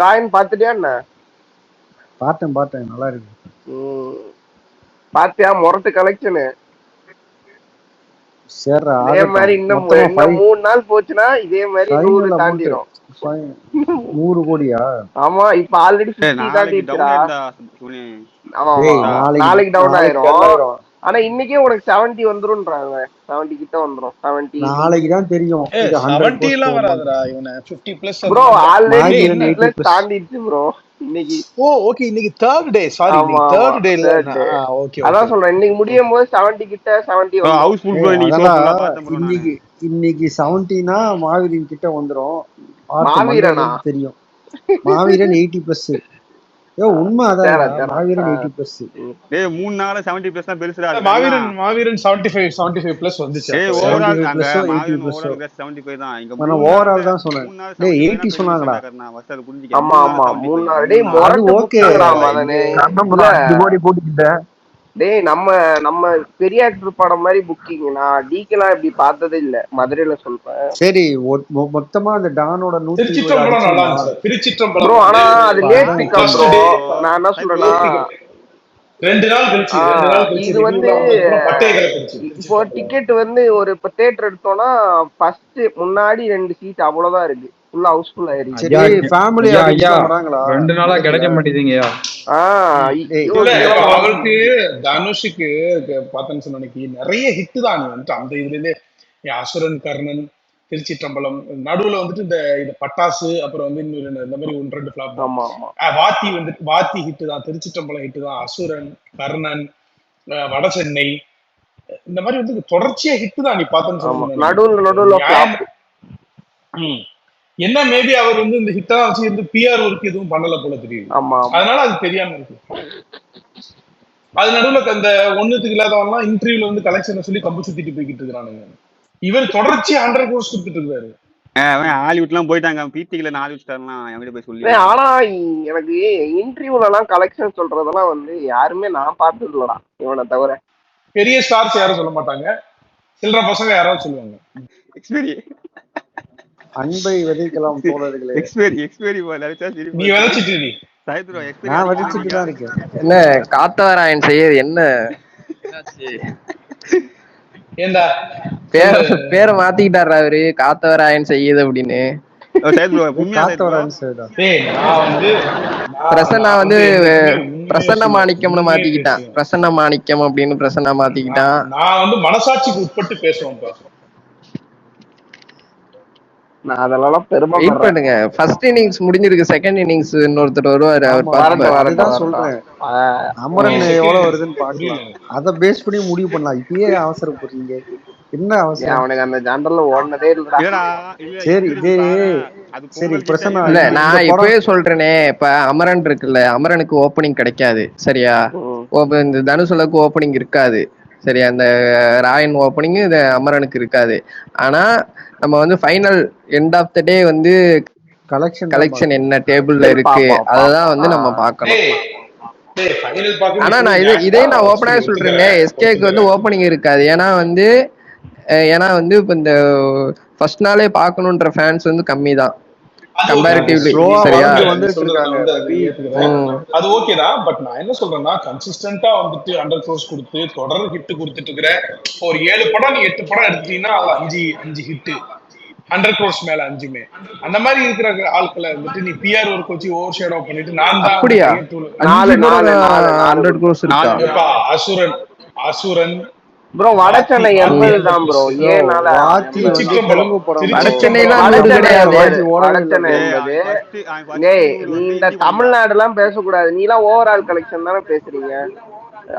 ராயன் பாத்துட்டியா என்ன? பார்த்தேன் நல்லா இருக்கு. பாத்தியா மொரட்டு கலெக்ஷனு. சரிடா, இதே மாதிரி இன்னும் 3 நாள் போச்சுன்னா இதே மாதிரி 100 தாண்டிடும். 100 கோடியா? ஆமா, இப்ப ஆல்ரெடி 50 தாண்டிடுச்சுடா. ஆமா நாளைக்கு டவுன் ஆயிரும். ஆனா இன்னைக்கே உனக்கு 70 வந்துரும்ன்றாங்க. 70 கிட்ட வந்துரும். 70 நாளைக்கு தான் தெரியும். 70 எல்லாம் வராதுடா. இவனை 50 பிளஸ் ப்ரோ ஆல்ரெடி 50 பிளஸ் தாண்டிடுச்சு ப்ரோ இன்னைக்கு. ஓ ஓகே, இன்னைக்கு தேர்ட் டே. சாரி, இன்னைக்கு தேர்ட் டேல. ஓகே, அதான் சொல்றேன். இன்னைக்கு முடியும் போது 70 கிட்ட 70 வரும். Housefull bro. இன்னைக்கு 70னா மாவீரன் கிட்ட வந்துரும். மாவீரனா தெரியும். மாவீரன் 80 பிளஸ். உண்மை அதான். மாவீரன் 80 பிளஸ். டேய் 3 நாள்ல 70 பிளஸ் தான் பெருசுடா. மாவீரன் 75 பிளஸ் வந்துச்சு. டேய் ஓவரால் அங்க மாவீரன் ஓவரால் 75 தான். இங்க நான் ஓவரால் தான் சொன்னேன். டேய் 80 சொன்னாங்கடா. வர்ஷம் புரிஞ்சிக்க. ஆமா 3 நாள். டேய் மொரட்டு ஓகேடா மதனே. 2 கோடி போட்டுக்கிட்டேன். டேய் நம்ம பெரிய ஆக்டர் படம் மாதிரி புக்கிங். நான் டிக்கெல்லாம் இப்படி பார்த்ததே இல்ல. மதுரையில சொல்றேன். சரி, மொத்தமா அந்த டானோட 120 ப்ரோ. ஆனா அது லேட் பிக்கப் ப்ரோ. நான் என்ன சொல்றேன்னா 2 நாள் கழிச்சு இது வந்து இப்போ டிக்கெட் வந்து ஒரு இப்போ தியேட்டர் எடுத்தோம்னா ஃபர்ஸ்ட் முன்னாடி 2 சீட் அவ்வளவுதான் இருக்கு. ஃபுல்லா ஹவுஸ்ஃபுல் ஆயிருச்சு. ஃபேமிலி வராங்களா? 2 நாளா கிடைக்க மாட்டேங்குதுங்கயா. அவருக்கு தனுஷுக்கு பார்த்தேன்னு சொன்ன நிறைய ஹிட் தான் வந்துட்டு. அந்த இதுல இருந்தே அசுரன், கர்ணன், திருச்சிற்றம்பலம், நடுவுல வந்துட்டு இந்த பட்டாசு, அப்புறம் வந்து இன்னொரு இந்த மாதிரி 1-2 ஃபிளாப். வாத்தி வந்துட்டு வாத்தி ஹிட் தான், திருச்சிற்றம்பலம் ஹிட் தான், அசுரன், கர்ணன், வட சென்னை, இந்த மாதிரி வந்து தொடர்ச்சியா ஹிட் தான். நீ பார்த்தேன்னு நடுவுல என்ன மேபி அவர் வந்து இந்த ஹிட்டா வச்சு இருந்து பிஆர் ஒர்க் எதுவும் பண்ணல போல தெரியுது. அதனால அது தெரியாம இருக்கு. அது நடுவுல அந்த ஒண்ணுத்துக்கு இல்லாதவன்லாம் இன்டர்வியூல வந்து கலெக்ஷனை சொல்லி கம்பு சுத்திட்டு போய்கிட்டு இருக்கிறானுங்க. இவர் தொடர்ச்சி 100 கோர்ஸ் கொடுத்துட்டு இருக்காரு. ஹாலிவுட்லாம் போயிட்டாங்க. பீத்திகல ஹாலிவுட் ஸ்டார்லாம் என்கிட்ட போய் சொல்லி. ஆனா எனக்கு இன்டர்வியூல எல்லாம் கலெக்ஷன் சொல்றதெல்லாம் வந்து யாருமே நான் பார்த்தது இல்லடா இவனை தவிர. பெரிய ஸ்டார்ஸ் யாரும் சொல்ல மாட்டாங்க. சில்லற பசங்க யாராவது சொல்லுவாங்க. அன்பை விதைக்கலாம் தோழர்களே. நீ விதைச்சிட்டு நான் விதைச்சிட்டு தான் இருக்கேன். என்ன காத்தவராயன் செய்யறது என்ன? ஏண்டா பேரை மாத்திக்கிட்டாரா அவரு? காத்தவராயன் செய்யுது அப்படின்னு. பிரசன்னா வந்து பிரசன்ன மாணிக்கம்னு மாத்திக்கிட்டான். பிரசன்ன மாணிக்கம் அப்படின்னு பிரசன்னா மாத்திக்கிட்டான். நான் வந்து மனசாட்சிக்கு உட்பட்டு பேசுவேன். நான் அதெல்லாம் பெருமை வெயிட் பண்ணுங்க. ஃபர்ஸ்ட் இன்னிங்ஸ் முடிஞ்சிருக்கு. செகண்ட் இன்னிங்ஸ் இன்னொருத்தர் வருவாரு. அவர் வரதான் சொல்றேன். அமரன் எவ்வளவு வருதுன்னு பாக்கலாம். அத பேஸ் பண்ணி முடிவு பண்ணலாம். இப்பயே அவசரப்படுறீங்க. என்ன அவசரம்? அவனுக்கு அந்த ஜெனரல்ல ஓடுனதே இல்லடா. சரி பிரச்சனை இல்ல. நான் இப்பவே சொல்றேனே, இப்ப அமரன் இருக்குல்ல, அமரனுக்கு ஓப்பனிங் கிடைக்காது. சரியா? இந்த தனுஷுலக்கு ஓப்பனிங் இருக்காது. சரியா? அந்த ராயன் ஓப்பனிங் இந்த அமரனுக்கு இருக்காது. ஆனா நம்ம வந்து ஃபைனல் எண்ட் ஆஃப் த டே வந்து கலெக்ஷன் என்ன டேபிள்ல இருக்கு அததான் வந்து நம்ம பார்க்கணும். ஆனா நான் இதே நான் ஓப்பனாவே சொல்றேங்க. எஸ்கேக்கு வந்து ஓப்பனிங் இருக்காது. ஏன்னா வந்து இப்ப இந்த ஃபர்ஸ்ட் நாளே பார்க்கணுன்ற ஃபேன்ஸ் வந்து கம்மி தான் கம்பேரிட்டிவ்லி. சரியா? அது ஓகேடா. பட் நான் என்ன சொல்றேன்னா, கன்சிஸ்டன்டா வந்துட்டு 100 crores கொடுத்து தொடர் ஹிட் கொடுத்துட்டு இருக்கிற ஒரு 7 படம் நீ 8 படம் எடுத்தீங்கன்னா 5 ஹிட், 100 crores மேல 5மே. அந்த மாதிரி இருக்கிற ஆட்களை வந்துட்டு நீ பிஆர் ஒர்க் வச்சு ஓவர் ஷேடோ பண்ணிட்டு நான் தான் அப்படியா 100 crores இருக்கா? அசுரன் ப்ரோ வட சென்னை 80 தான் ப்ரோ. ஏனால வட சென்னைலாம் 100 கிடையாது. வட சென்னை 80. டேய் நீ இந்த தமிழ்நாடு எல்லாம் பேசக்கூடாது. நீ எல்லாம் ஓவரால் கலெக்ஷன் தானே பேசுறீங்க.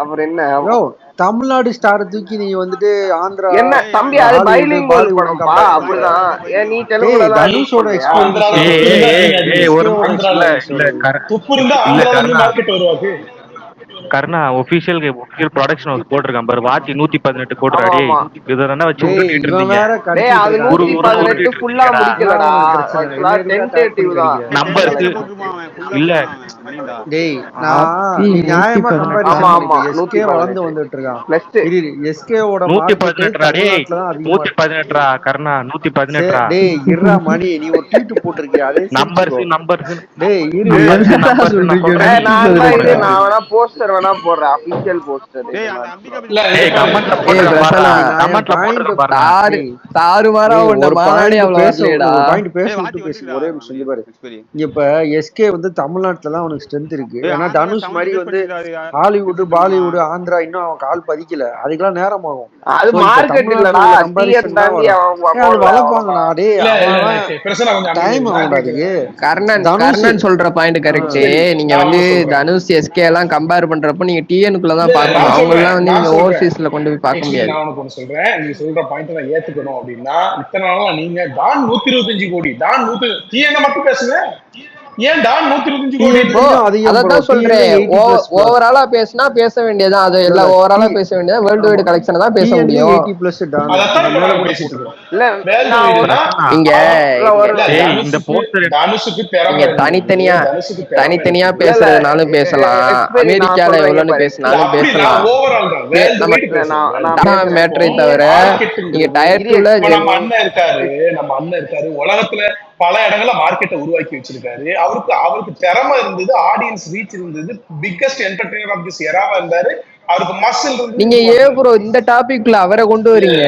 அப்புறம் என்ன ப்ரோ? தமிழ்நாடு ஸ்டார் தூக்கி நீ வந்துட்டு ஆந்திரா என்ன தம்பி? அது பைலிங்குவல் படம்பா. அப்படிதான். ஏன் நீ தெலுங்குல தனுஷோட எக்ஸ்பீரியன்ஸ் துப்பு இருந்தா ஆந்திரால இருந்து மார்க்கெட் வருவாங்க. கர்ணா ஒபிஷியல் ப்ரொடக்ஷன் ஹவுஸ் போட்டிருக்கான் பாரு, வாட்சி 118 கோடி ஆமா அடி. ஆமா. இதை தானே வச்சு டேய் உருட்டிட்டு இவன் இருந்தீங்க. வேற டேய் கடத்திட்டு அது இருக்கான். ஒரு ஊரா 118 உருட்டிட்டு ஃபுல்லா இருந்தீங்கடா. முடிக்கலடா. அதான் உனக்கு பிரச்சனை. ஆக்சுவலா என்ன எதுக்குடா டென்டேட்டிவ் கட் தான். பண்ணி கடிக்க? நம்பருக்கு இல்ல டேய் நான் நீ நியாயமா கம்பேரிசன் ஆமா பண்ணிக்க. ஆமா எஸ்கே வளர்ந்து 118 வந்துட்டு இருக்கான். பிளஸ். இரு எஸ்கேவோட மார்க்கெட் 118 டேய், தமிழ்நாட்டுல தான் அதிகமா இருக்கு. 118 கர்ணா, 118 டேய் இருடா மணி, நீ ஒரு ட்வீட் போட்டிருக்கிய அதே நம்பர்ஸ் சிரிச்சுக்கோ. நம்பர்ஸ் டேய் இரு நம்பர்ஸ் என்னடா நம்பர்ஸ் நான் சொல்றீங்க சொல்றேன். நான் வேணா போஸ்டர் வேணா போடுறேன், அபிஷியல் போஸ்டர். இல்ல டேய் கமெண்ட்ல ஏய் போட்டுருக்க பிரசன்னா, பாருடா, கமெண்ட்ல போட்டுருக்க பாருடா. தாறு தாறுமாறா டேய் உன்ன ஒரு மாநாடே பாயிண்ட் அவ்வளவு பேச வரலையேடா. ஒரு பாயிண்ட் பேச விட்டு பேசு. ஒரே நிமிஷம் இங்க பாரு. இங்க இப்ப எஸ்கே வந்து தமிழ்நாட்டுல தான் அவனுக்கு ஸ்ட்ரென்த் இருக்கு. ஏன்னா தனுஷ் மாதிரி வந்து ஹாலிவுட் பாலிவுட் ஆந்திரா இன்னும் அவன் கால் பதிக்கல, அதுக்கெல்லாம் நேரம் ஆகும். அது So, இப்ப மார்க்கெட் இல்லடா, தமிழ்நாட்டுல டிஎன் கம்பாரிசன் தான் தாண்டி வரும். அவன் அது போடல வளர்ப்பாங்கடா. டேய் இல்ல அவன் பிரச்சனை கொஞ்சம் டைம் ஆகும்டா அதுக்கு. தனுஷ் கர்ணன் சொல்ற பாயிண்ட் கரெக்ட். சரி, நீங்க நான் வந்து ஒண்ணு சொல்றேன். தனுஷ் எஸ்கே எல்லாம் கம்பேர் பண்றப்ப நீங்க டிஎனுக்குள்ள தான் இல்ல, பார்க்கணும். நான் அவங்க சொல்றேன் எல்லாம் வந்து நான் நீங்க சொல்றேன் ஓவர்சீஸ்ல கொண்டு போய் பார்க்க ஆக்சுவலி முடியாது. நான் உனக்கு ஒண்ணு சொல்றேன். நீங்க சொல்ற பாயிண்ட் நான் ஏத்துக்கணும் அப்படின்னா, இத்தனை நாளா நீங்க டான் 125 கோடி டான் 100 டிஎன் மட்டும் பேசுங்க. ஏன் டான் 125 கோடி? TN ப்ரோ இன்னும் அதிகம் bro. அதான் TN சொல்றேன், 80+ bro. ஓவராலா பேசினா பேச வேண்டியதான். அது எல்லாம் ஓவராலா பேச வேண்டியதா, வேர்ல்டு வைடு கலெக்ஷன் தான் பேச TN முடியும். 80+ டான். அதான் அந்த இப்ப மேல நாங்க கூட பேசிட்டு போட்டு. இருக்கோம். இல்ல. வேர்ல்டு நான் ஒரு வைடுனா இங்க டேய் இந்த போஸ்டர் தனுஷுக்கு திறமை நீங்க இருக்கு. தனித்தனியா தனுஷுக்கு திறமை தனித்தனியா இருக்கு. பேசுறதுனாலும் பேசலாம், எக்ஸ்பெரி நான் அமெரிக்கால சொல்றேன் எவ்வளவுன்னு பாரு. பேசினாலும் அப்படி பேசலாம். நான் ஓவரால் தான் வேர்ல்டு நம்ம வைடு பேசுறேன். நான் டான் மேட்ரை தவிர நீங்க டயர் இது 2ல இப்ப நம்ம அண்ணன் இருக்காரு உலகத்துல பல இடங்கள்ல மார்க்கெட்டை உருவாக்கி வச்சிருக்காரு. அவருக்கு திறமை இருந்தது, ஆடியன்ஸ் ரீச் இருந்தது, பிக்கஸ்ட் என்டர்டெய்னர் ஆஃப் திஸ் எராவா இருந்தாரு. அவருக்கு மசில் நீங்க இருந்தது. ஏன் ப்ரோ இந்த டாபிக்ல அவரை கொண்டு வரீங்க?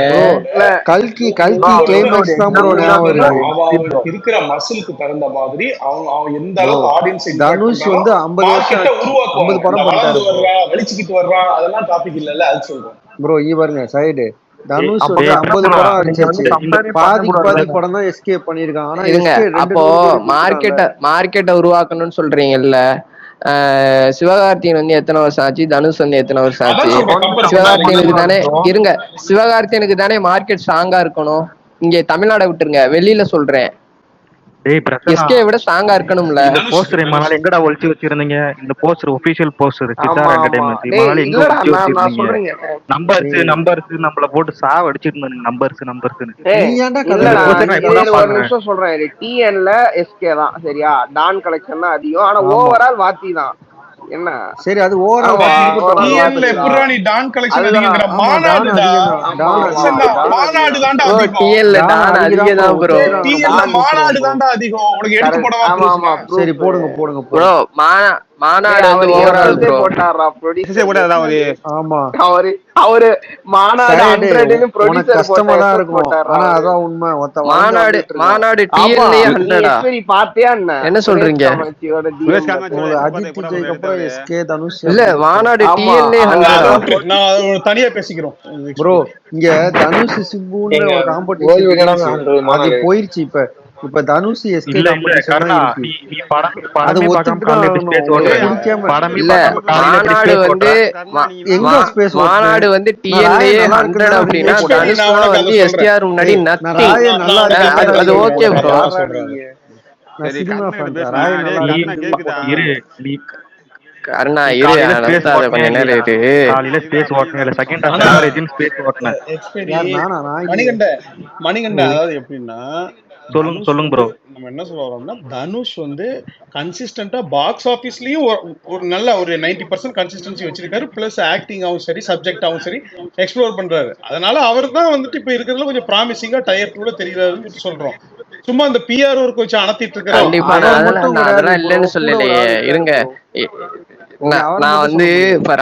கல்கி கிளைமேக்ஸ் தான் bro ஞாபகம் வருது. அவருக்கு இருக்கிற மசிலுக்கு தகுந்த மாதிரி அவன் எந்த அளவுக்கு ஆடியன்ஸ் தனுஷ் வந்து 50 வருஷம் மார்க்கெட்டை 50 படம் உருவாக்குவாங்க. வளர்ந்து பண்ணிட்டாரு வர்றான், வெளிச்சுக்கிட்டு வர்றான், அதெல்லாம் டாபிக் இல்ல, அது சொல்றேன். ப்ரோ. இங்க பாருங்க சைடு தனுஷ் அப்ப வந்து 50 படம் நீங்க வந்து அடிச்சாச்சு. compare பாதி பண்ணக்கூடாது. படம் தான் எஸ்கே பண்ணிருக்கான். ஆனா இருங்க, SK 2 அப்போ மார்க்கெட்டை உருவாக்கணும்னு சொல்றீங்கல்ல. சிவகார்த்திகேயன் வந்து எத்தனை வருஷம் ஆச்சு, தனுஷ் வந்து எத்தனை வருஷம் ஆச்சு? சிவகார்த்திகேயனுக்கு தானே இருங்க, சிவகார்த்திகேயனுக்கு தானே மார்க்கெட் ஸ்ட்ராங்கா இருக்கணும். இங்க தமிழ்நாடை விட்டுருங்க, வெளியில சொல்றேன். டேய் பிரசன்னா, எஸ்கே விட ஸ்ட்ராங்கா இருக்கணும்ல. இந்த போஸ்டர் இம்மானால எங்கடா ஒளிச்சு வச்சிருந்தீங்க? இந்த போஸ்டர் ஒபிஷியல் போஸ்டர் சித்தார் ஆமா ஆமா. என்டர்டைன்மெண்ட் டேய் இம்மானால எங்க இல்லடா, ஒளிச்சு நான் வச்சிருந்தீங்க? சொல்றேங்க. நம்பர்ஸ் நம்மள போட்டு சாவ அடிச்சிருந்தாங்க. நம்பர்ஸ் ஏய், நீ ஏன்டா கதை இல்லடா, போஸ்டர் நான் இப்பதான் இது ஒரு பாக்குறேன். நிமிஷம் சொல்றேன். டிஎன்ல எஸ்கே தான் சரியா, டான் கலெக்ஷன் தான் அதிகம். ஆனா ஓவரால் வாத்தி தான். என்ன சரி அது ஓவரால் ஆமா, overall TN ல எப்படிடா நீ டான் கலெக்ஷன் அதிகங்கிற? மாநாடுடா. மாநாடு தான்டா ஓ அதிகம். டிஎல்ல டான் அதிகம் தான் ப்ரோ. TN ல மாநாடு தான்டா அதிகம். உனக்கு எடுத்து போடவா? ஆமா ஆமா. சரி போடுங்க ப்ரோ மாநாடு வந்து ஓவரால் ப்ரோ. போட்டாரா ப்ரொடியூசர்? ஆமா அவரு மாநாடு 100 னு உனக்கு ப்ரொடியூசர் கஷ்டமா தான் இருக்கும். போட்டாரா? ஆனா அதான் உண்மை. ஒத்த மாநாடு டிஎல்லே 100டா. சரி பாத்தியா என்ன சொல்றீங்க? உங்களுக்கு அஜித் விஜய்க்கு அப்புறம் எஸ்கே தனுஷ் இல்ல மாநாடு ஆமா. டிஎல்லே 100டா. நான் தனியா பேசிக்கிறோம் ப்ரோ. இங்க தனுஷ் சிம்புன்னு ஒரு காம்படிஷன் அது போயிருச்சு. இப்ப தனுஷ் எஸ்கே இல்ல காம்படிஷன் கர்ணா, இருக்கு. நீ அதை படமே பார்க்காம காலையில எப்படி ஸ்பேஸ் ஓட்டுற? படமே இல்ல பார்க்காம காலையில எப்படி மாநாடு ஸ்பேஸ் வந்து ஓட்டுற? எங்க space ஓட்டுற? மாநாடு வந்து டிஎல்ஏ நல்லா 100 அப்படின்னா இருக்கு. தனுஷ்லாம் வந்து எஸ்டிஆர் முன்னாடி நான் நத்திங். ராயன் நல்லா இருக்கு. அது ஓகே ப்ரோ. நான் சினிமா ஃபேன். ராயன் நல்லா இருக்கு. இரு நீ கருணா இரு, காலையில ஸ்பேஸ் நடத்தாத கொஞ்ச நேரம் இரு. காலையில ஸ்பேஸ் ஓட்டுன இல்ல செகண்ட் ஹாஃப் ஆவரேஜ்னு ஸ்பேஸ் ஓட்டுன. யார் நானா? நான் மணிகண்ட அதாவது எப்படின்னா சொல்லுங்க ப்ரோ. நம்ம என்ன சொல்ல வரோம்னா, தனுஷ் வந்து கன்சிஸ்டன்டா பாக்ஸ் ஆபீஸ்லயும் ஒரு நல்ல ஒரு 90% கன்சிஸ்டன்சி வச்சிருக்காரு. பிளஸ் ஆக்டிங்காவும் சரி, சப்ஜெக்டாவும் சரி எக்ஸ்ப்ளோர் பண்றாரு. அதனால அவர் தான் வந்துட்டு இப்ப இருக்கிறதுல கொஞ்சம் ப்ராமிசிங்கா டயர் 2ல தெரியுறாருன்னு சொல்றோம். சும்மா அந்த பிஆர் ஒர்க் வச்சு அனத்திட்டு இருக்காரு. கண்டிப்பா நான் அதெல்லாம் இல்லைன்னு சொல்லலையே. இருங்க, நான் வந்து இப்ப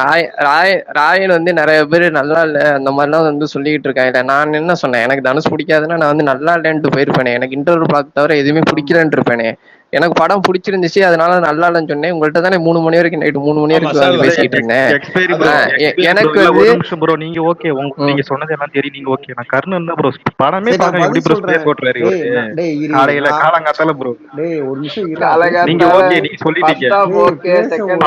ராயன் வந்து நிறைய பேர் நல்லா இல்ல அந்த மாதிரிலாம் வந்து சொல்லிட்டு இருக்காங்க. நான் என்ன சொன்னேன், எனக்கு தனுஷ் பிடிக்காதுன்னா நான் வந்து நல்லா இல்லைன்ட்டு போயிருப்பேனே. எனக்கு இன்டர்வியூ பார்க்க தவிர எதுவுமே பிடிக்கலன்னு இருப்பேனே. எனக்கு படம் பிடிச்சிருந்துச்சு, அதனால நல்லா இல்லைன்னு சொன்னேன். உங்கள்கிட்ட தானே 3 மணி வரைக்கும் நைட்டு 3 மணி வரைக்கும் வந்து பேசிட்டு இருந்தேன். எனக்கு ஒரு நிமிஷம் ப்ரோ, நீங்க ஓகே, நீங்க சொன்னது எல்லாம் தெரியும், நீங்க ஓகே. நான் கர்ணன் தான் ப்ரோ. படமே பார்க்க எப்படி ப்ரோ ஸ்பேஸ் ஓட்டுறாரு காலையில காலங்காத்தால ப்ரோ. டேய் ஒரு நிமிஷம் நீங்க ஓகே, நீங்க சொல்லிட்டீங்க.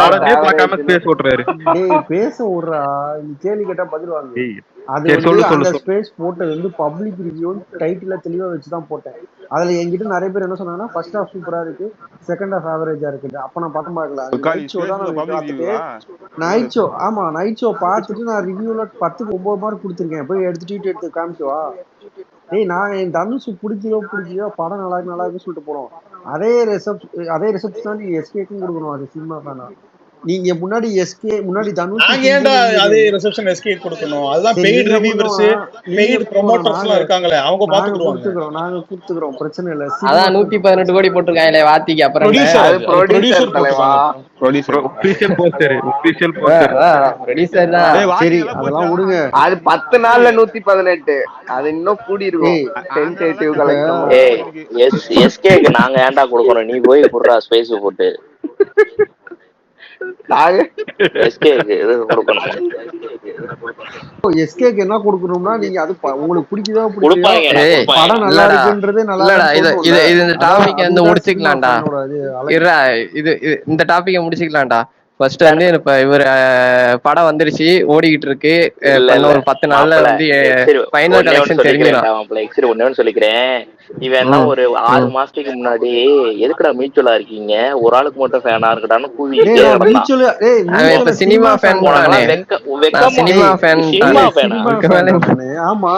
படமே பார்க்காம ஸ்பேஸ் ஓட்டுறாரு. டேய் பேச விடுறா. நீ கேள்வி கேட்டா பதில் வாங்க. அது அந்த ஸ்பேஸ் போட்டது வந்து பப்ளிக் ரிவ்யூ டைட்டில தெளிவா வச்சுதான் போட்டேன். அதுல என்கிட்ட நிறைய பேர் என்ன சொன்னாங்கன்னா, ஃபர்ஸ்ட் ஹாஃப் சூப்பரா இருக்கு, செகண்ட் ஹாஃப் ஆவரேஜா இருக்குது. அப்ப நான் படம் பார்க்கல. அது உக்காலி நைட் ஷோ தான் ஃபேஸ்புக்ல நான் பப்ளிக் பார்த்துட்டு ரிவ்யூவா நைட் ஷோ ஆமா நைட் ஷோ பார்த்துட்டு நான் ரிவ்யூல 10க்கு 9 மார்க் கொடுத்துருக்கேன். போய் எடுத்து காமிக்கவா? ஏய் நான் என் தனுஷ் பிடிக்கலையோ படம் நல்லா இருக்குன்னு சொல்லிட்டு போறோம். அதே ரிசப்ஷன் தான் நீ எஸ்கேக்கும் கொடுக்கணும். அது சினிமா தானா? நீங்க முன்னாடி தனுஷ் நாங்க ஏன்டா அதே ரிசப்ஷன் எஸ்கே கொடுக்கணும்? அதுதான் பெய்ட் ரிவ்யூவர்ஸ் பெய்ட் ப்ரொமோட்டர்ஸ்லாம் இருக்காங்களே, அவங்க பாத்துக்குவாங்க. நாங்க கொடுத்துக்கிறோம், பிரச்சனை இல்ல. அதான் 118 கோடி போட்டிருக்காங்களே வாத்திக்கு. அப்புறம் ப்ரொடியூசர் தலைவா. ஒபிஷியல் போஸ்டர் ப்ரொடியூசர் தான். சரி அதெல்லாம் விடுங்க. அது 10 நாள்ல 118. அது இன்னும் கூடி இருக்கும். Tentative collection. எஸ்கேக்கு நாங்க ஏன்டா கொடுக்கணும்? நீ போய் குடுறா ஸ்பேஸ் போட்டு. எஸ்கேக்கு என்ன கொடுக்கணும்னா நீங்க அது உங்களுக்கு பிடிக்குதோ படம் நல்லா இருக்குன்றது நல்லா இது இந்த டாபிக் வந்து முடிச்சுக்கலாம்டா. இது இந்த டாபிக்கை முடிச்சுக்கலாம்டா. ஃபர்ஸ்ட் வந்து இப்ப இவர் படம் வந்துருச்சு, ஓடிக்கிட்டு இருக்கு. ஒரு 10 நாள்ல வந்து ஃபைனல் கலெக்ஷன் தெரிஞ்சிடும். ஒன்னு சொல்லிக்கிறேன், இவன் எல்லாம் ஒரு 6 மாசத்துக்கு முன்னாடி எதுக்குடா மியூச்சுவலா இருக்கீங்க, ஒரு ஆளுக்கு மட்டும் ஃபேனா இருக்கடான்னு இப்ப சினிமா ஃபேன் போனானே. சினிமா ஃபேன் ஆமா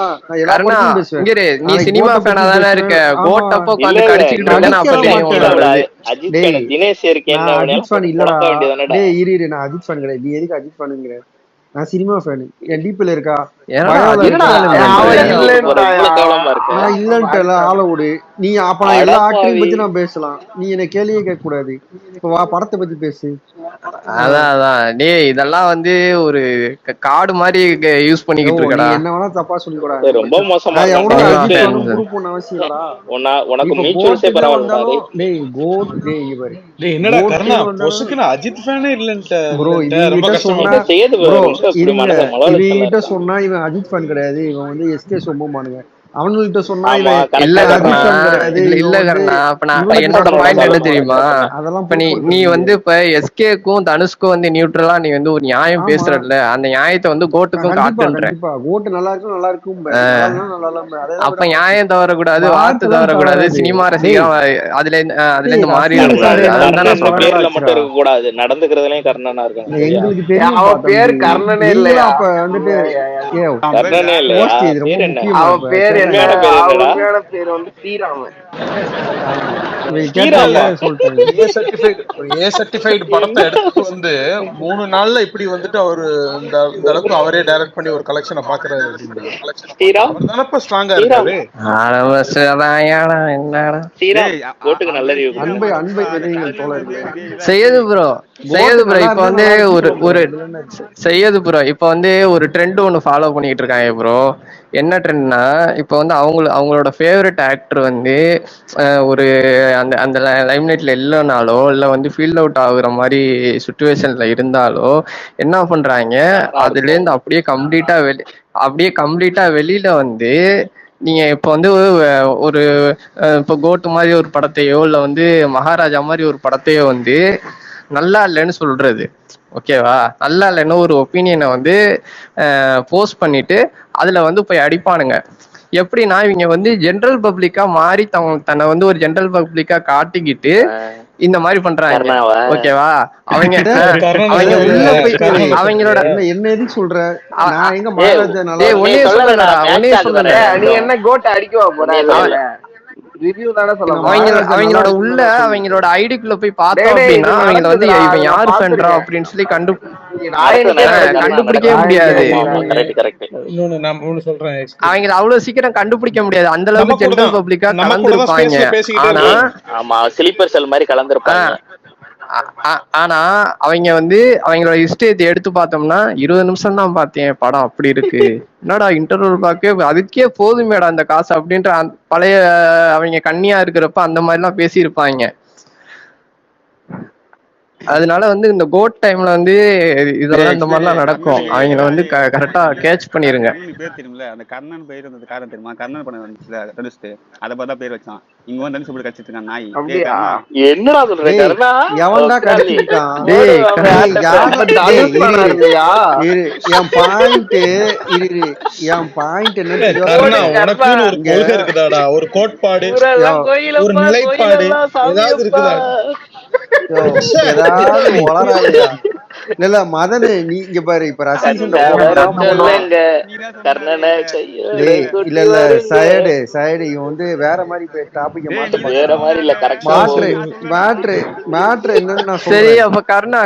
கருணா இங்கரு, நீ சினிமா ஃபேனா தானே இருக்க. கோட் அப்ப உட்கார்ந்து கடிச்சிட்டு இருந்தானே அப்ப தெரியும். தினேஷ் இருக்கேன் இரு நான் அஜித் ஃபேன் கிடையாது. நீ எதுக்கு அஜித் ஃபேனுங்கிற? நான் சினிமா ஃபேன். என் டிபில இருக்கா இல்லன்ட்டு ஆள விடு. நீ அப்ப நான் எல்லா ஆக்டரையும் பத்தி நான் பேசலாம். நீ என்ன கேள்வியே கேட்க கூடாது. இப்ப படத்தை பத்தி பேசு. அதான் டேய், இதெல்லாம் வந்து ஒரு கார்டு மாதிரி யூஸ் பண்ணிக்கிட்டு இருக்கடா. என்ன வேணா தப்பா சொல்லி கூட. ரொம்ப மோசமா உனக்கு மியூச்சுவல்ஸே பரவாயில்லை. டேய் கோட் டேய் இவர் டேய் என்னடா கர்ணா பொசுக்குனா அஜித் ஃபேனே இல்லன்ட்ட ப்ரோ. இவங்கிட்ட சொன்னா ப்ரோ இவங்கிட்ட சொன்னா இவன் அஜித் ஃபேன் கிடையாது, இவன் வந்து எஸ்கே சொம்பமானுங்க. அவங்கள்ட்ட சொன்னா என்னோட பாயிண்ட் என்ன தெரியுமா? நீ வந்து இப்ப எஸ்கேக்கும் தனுஷ்க்கும் வந்து நியூட்ரலா நீ வந்து ஒரு நியாயம் பேசுறல, அந்த நியாயத்தை வந்து கோட்டுக்கும் காட்டுன்ற. கோட்டு நல்லா இருக்கும் அப்ப நியாயம் தவறக்கூடாது, வார்த்தை தவறக்கூடாது, சினிமா ரசிகர் அதுல இருந்து மாறி மட்டும் இருக்க கூடாது, நடந்துக்கிறதுலயும் கர்ணனா இருக்காங்க. எங்களுக்கு தெரியும் அவ பேர் கர்ணனே இல்ல. அப்ப வந்துட்டு கர்ணனே இல்ல, அவ பேர் பேர் வந்து ஸ்ரீராமன். படத்தை எடுத்து வந்து 3 நாள்ல இப்படி வந்துட்டு அவரு இந்த அளவுக்கு அவரே டைரக்ட் பண்ணி ஒரு கலெக்ஷனை பாக்குறாரு. ஸ்ட்ராங்கா இருக்காரு. செய்யது ப்ரோ இப்ப வந்து இப்ப வந்து ஒரு ட்ரெண்ட் ஒண்ணு ஃபாலோ பண்ணிட்டு இருக்காங்க ப்ரோ. என்ன ட்ரெண்ட்னா, இப்ப வந்து அவங்களோட ஃபேவரட் ஆக்டர் வந்து ஒரு அந்த லைம்லைட்ல இல்லைனாலோ இல்ல வந்து ஃபீல்ட் அவுட் ஆகுற மாதிரி சுச்சுவேஷன்ல இருந்தாலோ என்ன பண்றாங்க, அதுல இருந்து அப்படியே கம்ப்ளீட்டா வெளியில வந்து நீங்க இப்ப வந்து ஒரு இப்ப கோட்டு மாதிரி ஒரு படத்தையோ இல்ல வந்து மகாராஜா மாதிரி ஒரு படத்தையோ வந்து நல்லா இல்லைன்னு சொல்றது, ஓகேவா? நல்லா இல்லைன்னு ஒரு ஒப்பீனியனை வந்து போஸ்ட் பண்ணிட்டு அதுல வந்து போய் அடிப்பானுங்க. எப்படின்னா, இவங்க வந்து ஜென்ரல் பப்ளிக்கா மாறி தன்னை வந்து ஒரு ஜென்ரல் பப்ளிக்கா காட்டிக்கிட்டு இந்த மாதிரி பண்றாங்க, ஓகேவா? அவங்களோட என்ன எதுக்கு சொல்ற? ஒன்னே சொல்லல, நீ என்ன கோட்டை அடிக்கவா போற? அவங்களோட உள்ள அவங்களோட ஐடிக்குள்ள போய் பார்த்தோம் அப்படின்னா அவங்கள வந்து இவன் யாரு பண்றா அப்படின்னு சொல்லி கண்டுபிடிக்கவே முடியாது. அவங்கள அவ்வளவு சீக்கிரம் கண்டுபிடிக்க முடியாது, அந்த அளவுக்கு ஜெனரல் பப்ளிக்கா கலந்துருப்பாங்க. ஆனா அவங்க வந்து அவங்களோட இஷ்டத்தை எடுத்து பார்த்தோம்னா 20 நிமிஷம் தான் பார்த்தேன் படம், அப்படி இருக்கு, என்னடா இன்டர்வல் பார்க்க அதுக்கே போதுமேடா அந்த காசு அப்படின்ற பழைய அவங்க கண்ணியா இருக்கிறப்ப அந்த மாதிரி எல்லாம் பேசியிருப்பாங்க. அதனால வந்து இந்த கோட் டைம்ல வந்து இதெல்லாம் இந்த மாதிரிலாம் நடக்கும். அவங்கள வந்து கரெக்டா கேட்ச் பண்ணிருங்க. பேர் தெரியுமில்ல, அந்த கர்ணன் பேர் வந்தது காரணம் தெரியுமா? கர்ணன் படம் வந்துச்சுல தனுஷ்டு, அதை பார்த்தா பேர் வச்சான். இங்க வந்து தனுஷ் இப்படி கடிச்சிட்டு இருக்கான் நாய். என்னடா சொல்ற கர்ணா? எவன்டா கடிச்சிருக்கான்? என் பாயிண்ட் என் பாயிண்ட் என்ன, உனக்குன்னு ஒரு கொள்கை இருக்குதாடா, ஒரு கோட்பாடு, ஒரு நிலைப்பாடு ஏதாவது இருக்குதா? ஏதாவது வளராதையா? இல்ல மதனு, நீ இங்க பாரு, இப்ப ரசிகன் இல்ல இல்ல சைடு இவன் வந்து வேற மாதிரி டாபிக் மாற்று என்னன்னு நான் சொல்றேன். சரி, அப்ப கர்ணா